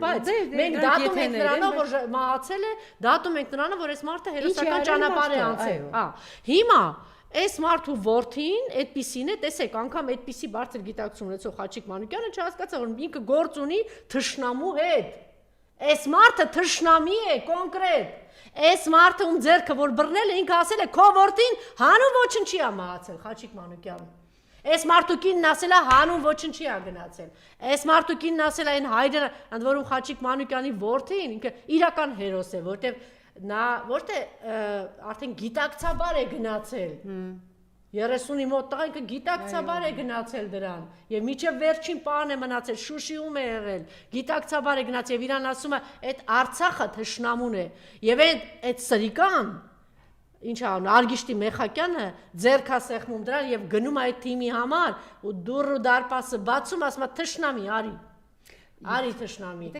բայց մենք դատում ենք նրանով, որ մահացել է, դատում ենք նրանով, որ այս մարդը հերոսական ճանապարհ է անցել։ Հիմա այս մարդու որդին այդպիսին է, տեսեք, անգամ այդպիսի բարձր գիտակցություն ունեցող Խաչիկ Մանուկյանը չհասկացա, որ ինքը գործ ունի թշնամու հետ։ Այս մարդը թշնամի է կոնկրետ։ Այս մարդը ում ձեռքը որ բռնել է, ինքը ասել է քո որդին հանուն ոչնչի է մահացել, Խաչիկ Մանուկյանը։ Այս մարդուկինն ասել է հանուն ոչնչի է գնացել։ Այս մարդուկինն ասել է այն հայրը, ընդ որում Խաչիկ Մանուկյանի որդին, ինքը իրական հերոս է, որտեվ նա արդեն գիտակցաբար է գնացել։ 30-ի մոտ տղա ինքը գիտակցաբար է գնացել դրան եւ միջև վերջին պահն է մնացել Շուշիում է եղել գիտակցաբար է գնացել եւ իրան ասում է այդ Արցախը թշնամուն է եւ այդ սրիկան ինչ անում Արգիշտի Մեխակյանը ձեռքա սեղմում դրան եւ գնում այդ թիմի համար ու դուռ ու դարպասը բացում ասում է թշնամի արի թշնամի